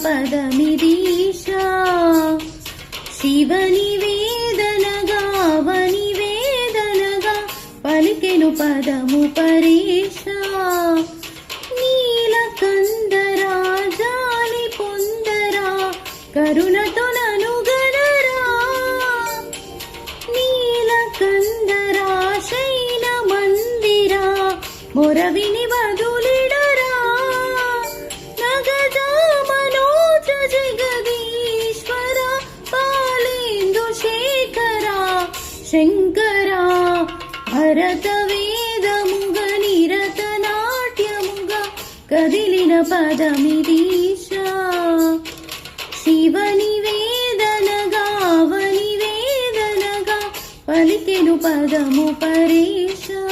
పదమిదీశా శివనివేదనగా అవనివేదనగా పలికెను పదము పరేశా నీలకందరా జాలి పొందరా కరుణతో ననుగనరా నీలకందరా శైల మందిరా మొరవిని బదులిడరా నగజా మనోజ జగదీశ్వర పాలేందు శేఖరా శంకరా భరత వేదముగ నిరత నాట్యముగ కదిలిన పదమిదీశా శివనివేదనగా అవనివేదనగా పలికెను పదము పరేశా